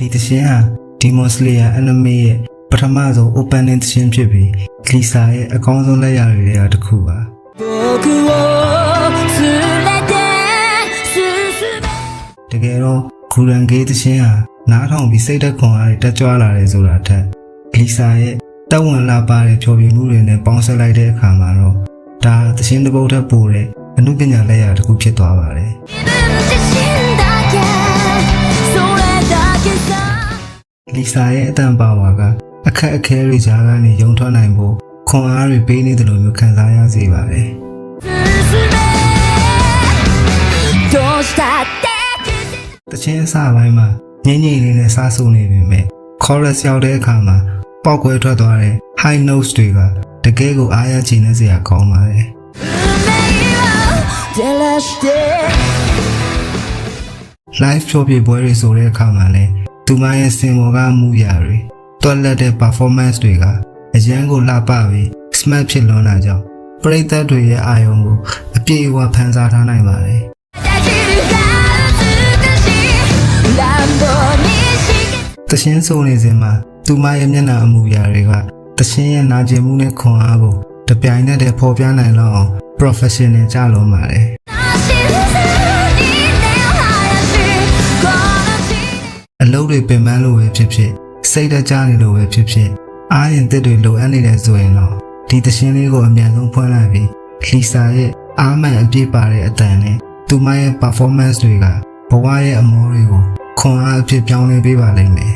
ဒီသရှင်ဟာဒီမွန်စလီယာအနီမေရဲ့ပထမဆုံး opening သရှင်ဖြစ်ပြီးလီဆာရဲ့အကောင်းဆုံးလက်ရာတွေကတစ်ခုပါတကယ်တော့ဂူရန်ဂေးသရှင်ဟာနားထောင်ပြီးစိတ်သက်ခွန်အားတွေတက်ကြွလာတယ်ဆိုတာထက်လီဆာရဲ့တက်ဝင်လာပါတဲ့ဖြော်ပြမှုတွေနဲ့ပေါင်းစပ်လိုက်တဲ့အခါမှာတော့ဒါသရှင်တစ်ပုဒ်ထက်ပိုတဲ့အမှုပညာလက်ရာတစ်ခုဖြစ်သွားပါတယ်လီဆာရဲ့အတန်ပါဝါကအခက်အခဲတွေကြားကနေရုံထွက်နိုင်ဖို့ခွန်အားတွေပေးနေတယ်လို့မျိုးခံစားရစေပါတယ်တချင်းအစပိုင်းမှာငိမ့်ငိမ့်လေးနဲ့စားဆိုနေပေမဲ့ chorus ရောက်တဲ့အခါမှာပေါက်ကွဲထွက်သွားတဲ့ high notes တွေကတကယ်ကိုအားရချင်တဲ့စရာကောင်းပါတယ် live ဖြောပြပွဲတွေဆိုတဲ့အခါမှာလည်းသူမရဲ့စင်ပေါ်ကအမှုရာတွေတွက်လက်တဲ့ performance တွေကအရန်ကိုလှပပြီး smart ဖြစ်လွန်းတာကြောင့်ပရိသတ်တွေရဲ့အာရုံကိုအပြည့်အဝဖန်ဆားထားနိုင်ပါတယ်တရှင်ဆိုနေစဉ်မှာသူမရဲ့မျက်နှာအမူအရာတွေကတရှင်ရဲ့နာကျင်မှုနဲ့ခွန်အားကိုတပြိုင်နက်တည်းဖော်ပြနိုင်လောက်အောင် professional ကြလွန်ပါတယ်အလုပ်တွေပင်ပန်းလို့ပဲဖြစ်ဖြစ်စိတ်တကြနေလို့ပဲဖြစ်ဖြစ်အားရင်တစ်တွေလိုအပ်နေတယ်ဆိုရင်တော့ဒီတရှင်လေးကိုအမြန်ဆုံးဖွင့်လိုက်ပြီးလီဆာရဲ့အားမှန်အပြည့်ပါတဲ့အတန်နဲ့သူမရဲ့ performance တွေကဘဝရဲ့အမောတွေကိုခွန်အားအဖြစ်ပြောင်းလဲပေးပါလိမ့်မယ်